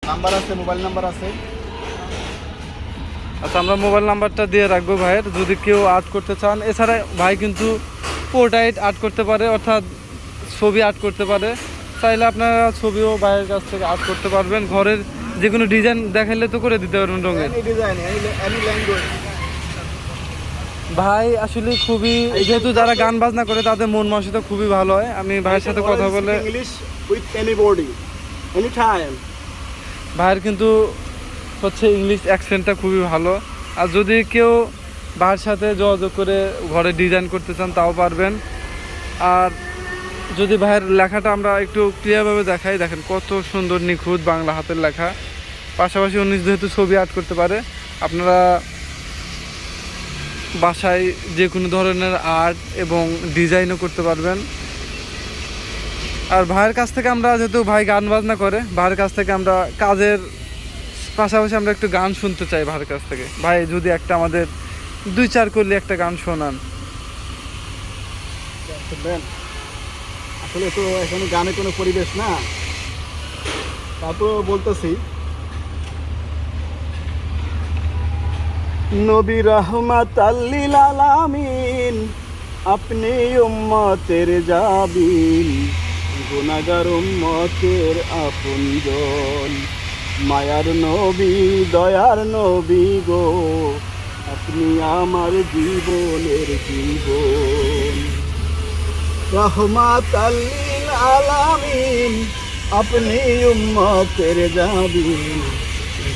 Number আছে, mobile number আছে। আচ্ছা, আমরা মোবাইল নাম্বারটা দিয়ে রাখবো ভাইয়ের, যদি কেউ আর্ট করতে চান। এছাড়া ভাই কিন্তু পোর্ট্রেট আর্ট করতে পারে, অর্থাৎ ছবি আর্ট করতে পারে। চাইলে আপনারা ছবিও ভাইয়ের কাছ থেকে আর্ট করতে পারবেন। ঘরের যে কোনো ডিজাইন দেখাইলে তো করে দিতে পারবেন রঙের। Any design, any language. ভাই আসলে খুবই, যেহেতু যারা গান বাজনা করে তাদের মন মানসিকতা খুবই ভালো হয়। আমি ভাইয়ের সাথে কথা বলে, English with anybody, any time. ভাইয়ের কিন্তু হচ্ছে ইংলিশ অ্যাকসেন্টটা খুবই ভালো। আর যদি কেউ ভাইয়ের সাথে যোগাযোগ করে ঘরে ডিজাইন করতে চান তাও পারবেন। আর যদি ভাইয়ের লেখাটা আমরা একটু ক্লিয়ারভাবে দেখাই, দেখেন কত সুন্দর নিখুঁত বাংলা হাতের লেখা। পাশাপাশি উনি যেহেতু ছবি আর্ট করতে পারে, আপনারা বাসায় যে কোনো ধরনের আর্ট এবং ডিজাইনও করতে পারবেন। আর ভাইয়ের কাছ থেকে আমরা, যেহেতু ভাই গান বাজনা করে, ভাইয়ের কাছ থেকে আমরা কাজের পাশাপাশি আমরা একটু গান শুনতে চাই ভাইয়ের কাছ থেকে। ভাই যদি একটা আমাদের 2-4 করলে একটা গান শোনান। আসলে তো এখানে গানে কোনো পরিবেশ না, তারপর বলতেছি। নবী রহমাত লিল আলামিন, আপনি উম্মতের জাবিন, গুনাহগার উম্মতের আপনজন, মায়ার নবী দয়ার নবী গো, আপনি আমার জীবনের জীবন। রহমাত লিল আলামিন, আপনি উম্মতের জাবিন,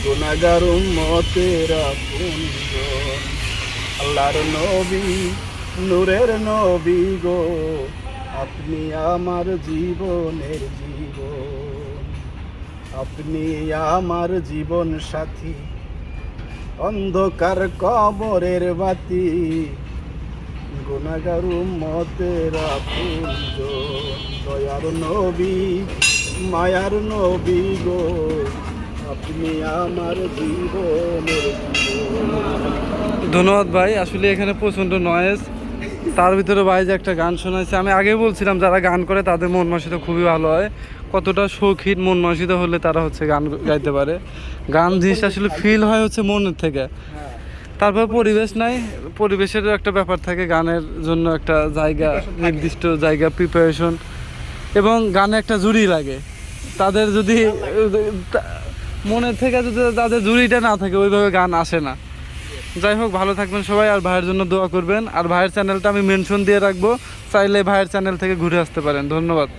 গুনাহগার উম্মতের আপনজন, আল্লাহর নবী নূরের নবী গো, আপনি আমার জীবনের জীবন, আপনি আমার জীবন সাথী, অন্ধকার কবরের বাতি, গুনাহগার উম্মতের আপনজন, দয়ার নবী মায়ার নবী গো, আপনি আমার জীবনের জীবন। ধন্যবাদ ভাই। আসলে এখানে প্রচণ্ড নয়েজ, তার ভিতরে ভাই যে একটা গান শোনাচ্ছে। আমি আগেই বলছিলাম যারা গান করে তাদের মন মানসিকতা খুবই ভালো হয়। কতটা শৌখিন মন মানসিকতা হলে তারা হচ্ছে গান গাইতে পারে। গান জিনিসটা আসলে ফিল হয় হচ্ছে মনের থেকে। তারপর পরিবেশ নাই, পরিবেশের একটা ব্যাপার থাকে, গানের জন্য একটা জায়গা, নির্দিষ্ট জায়গা, প্রিপারেশন, এবং গানে একটা জুড়ি লাগে। তাদের যদি মনের থেকে যদি তাদের জুড়িটা না থাকে, ওইভাবে গান আসে না। যাই হোক, ভালো থাকবেন সবাই, আর ভাইয়ের জন্য দোয়া করবেন। আর ভাইয়ের চ্যানেলটা আমি মেনশন দিয়ে রাখবো, চাইলে ভাইয়ের চ্যানেল থেকে ঘুরে আসতে পারেন। ধন্যবাদ।